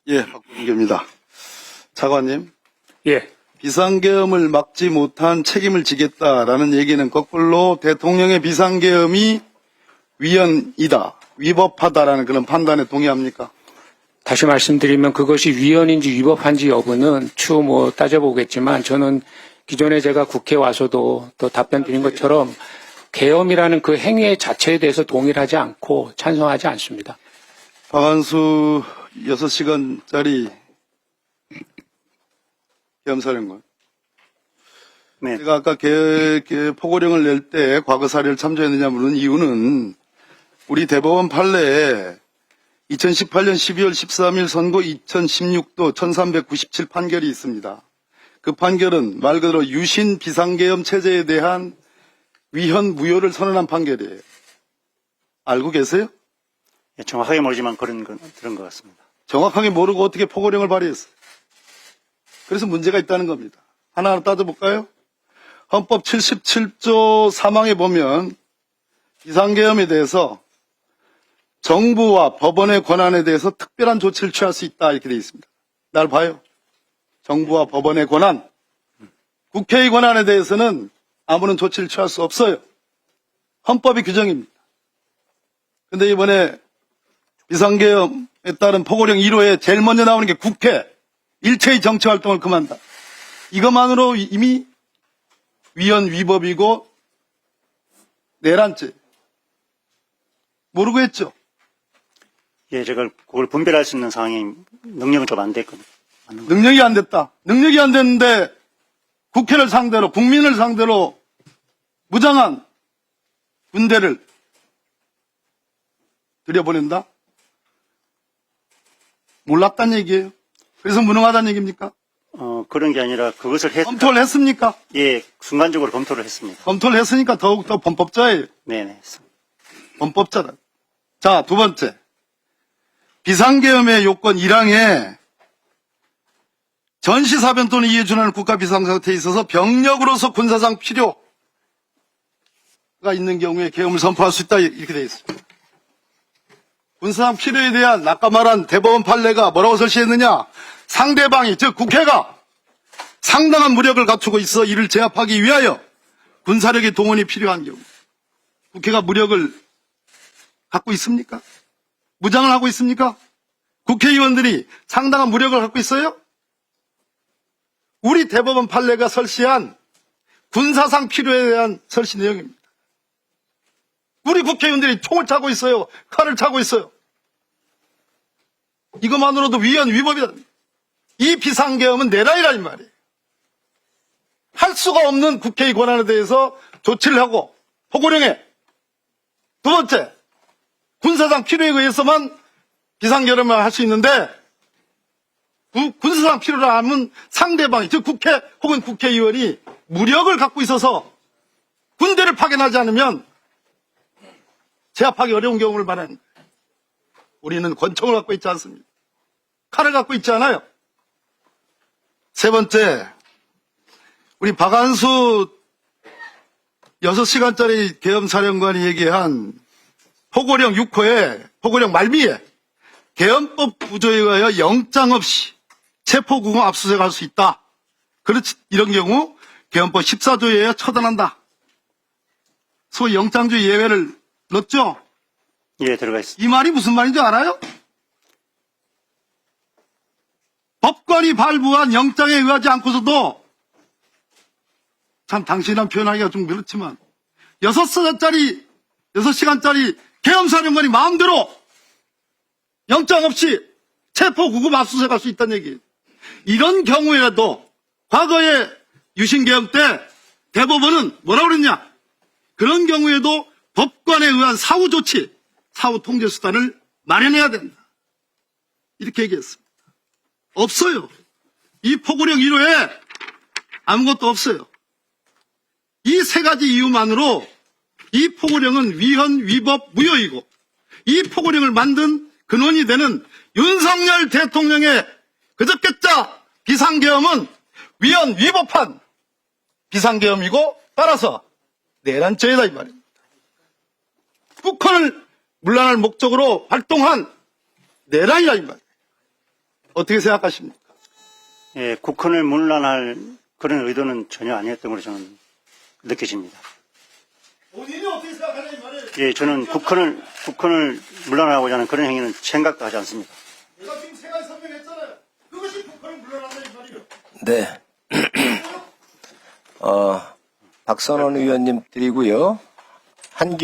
예, 박범계입니다. 차관님, 예, 비상계엄을 막지 못한 책임을 지겠다라는 얘기는 거꾸로 대통령의 비상계엄이 위헌이다, 위법하다라는 그런 판단에 동의합니까? 다시 말씀드리면 그것이 위헌인지 위법한지 여부는 추후 따져보겠지만 저는 기존에 제가 국회에 와서도 또 답변 드린 것처럼 계엄이라는 그 행위 자체에 대해서 동의를 하지 않고 찬성하지 않습니다. 박한수 6시간짜리 계엄사령관. 네. 제가 아까 포고령을 낼 때 과거 사례를 참조했느냐 물은 이유는 우리 대법원 판례에 2018년 12월 13일 선고 2016도 1397 판결이 있습니다. 그 판결은 말 그대로 유신 비상계엄 체제에 대한 위헌 무효를 선언한 판결이에요. 알고 계세요? 예, 정확하게 모르지만 그런 건 들은 것 같습니다. 정확하게 모르고 어떻게 포고령을 발의했어요? 그래서 문제가 있다는 겁니다. 하나하나 따져볼까요? 헌법 77조 3항에 보면 비상계엄에 대해서 정부와 법원의 권한에 대해서 특별한 조치를 취할 수 있다 이렇게 되어 있습니다. 날 봐요. 정부와 법원의 권한, 국회의 권한에 대해서는 아무런 조치를 취할 수 없어요. 헌법의 규정입니다. 그런데 이번에 비상계엄에 따른 포고령 1호에 제일 먼저 나오는 게 국회, 일체의 정치활동을 금한다. 이것만으로 이미 위헌 위법이고 내란죄. 모르고 했죠? 예, 제가 그걸 분별할 수 있는 상황이 능력은 좀 안 됐거든요. 능력이 안 됐다. 능력이 안 됐는데 국회를 상대로, 국민을 상대로 무장한 군대를 들여보낸다? 몰랐단 얘기예요. 그래서 무능하다는 얘기입니까? 그런 게 아니라 그것을 검토를 했습니까? 예, 순간적으로 검토를 했습니다. 검토를 했으니까 더욱더 범법자예요. 네네. 범법자다. 자, 두 번째. 비상계엄의 요건 1항에 전시사변 또는 이에 준하는 국가 비상상태에 있어서 병력으로서 군사상 필요가 있는 경우에 계엄을 선포할 수 있다 이렇게 되어 있습니다. 군사상 필요에 대한 아까 말한 대법원 판례가 뭐라고 설치했느냐? 상대방이 즉 국회가 상당한 무력을 갖추고 있어 이를 제압하기 위하여 군사력의 동원이 필요한 경우 국회가 무력을 갖고 있습니까? 무장을 하고 있습니까? 국회의원들이 상당한 무력을 갖고 있어요? 우리 대법원 판례가 설치한 군사상 필요에 대한 설치 내용입니다. 우리 국회의원들이 총을 차고 있어요. 칼을 차고 있어요. 이것만으로도 위헌 위법이다. 이 비상계엄은 내란이라는 말이에요. 할 수가 없는 국회의 권한에 대해서 조치를 하고 포고령에 두 번째 군사상 필요에 의해서만 비상계엄을 할 수 있는데 군사상 필요를 하면 상대방이 즉 국회 혹은 국회의원이 무력을 갖고 있어서 군대를 파견하지 않으면 제압하기 어려운 경우를 말하는 거예요. 우리는 권총을 갖고 있지 않습니다. 칼을 갖고 있지 않아요. 세 번째, 우리 박한수 6시간짜리 계엄사령관이 얘기한 포고령 6호에 포고령 말미에 계엄법 구조에 의하여 영장 없이 체포구금 압수수색할 수 있다. 그렇지 이런 경우 계엄법 14조에 의하여 처단한다. 소위 영장주의 예외를 넣었죠? 예, 들어가 있습니다. 이 말이 무슨 말인지 알아요? 법관이 발부한 영장에 의하지 않고서도 참 당신이란 표현하기가 좀 그렇지만 6시간짜리 계엄사령관이 마음대로 영장 없이 체포구금 압수수색할 수 있다는 얘기예요. 이런 경우에도 과거에 유신계엄 때 대법원은 뭐라고 그랬냐? 그런 경우에도 법관에 의한 사후조치, 사후통제수단을 마련해야 된다. 이렇게 얘기했습니다. 없어요. 이 포고령 1호에 아무것도 없어요. 이 세 가지 이유만으로 이 포고령은 위헌, 위법, 무효이고 이 포고령을 만든 근원이 되는 윤석열 대통령의 그저께자 비상계엄은 위헌, 위법한 비상계엄이고 따라서 내란죄이다 이 말입니다. 국헌을 문란할 목적으로 활동한 내란이라 이 말이에요. 어떻게 생각하십니까? 예, 국헌을 문란할 그런 의도는 전혀 아니었던 걸로 저는 느껴집니다. 본인이 어떻게 생각하느냐 이 말이에요. 예, 저는 국헌을 물러나고자 하는 그런 행위는 생각도 하지 않습니다. 내가 지금 세 가지 설명했잖아요. 그것이 북한을 물러난다 이 말이에요. 네. 박선원 의원님 드리고요. 한기호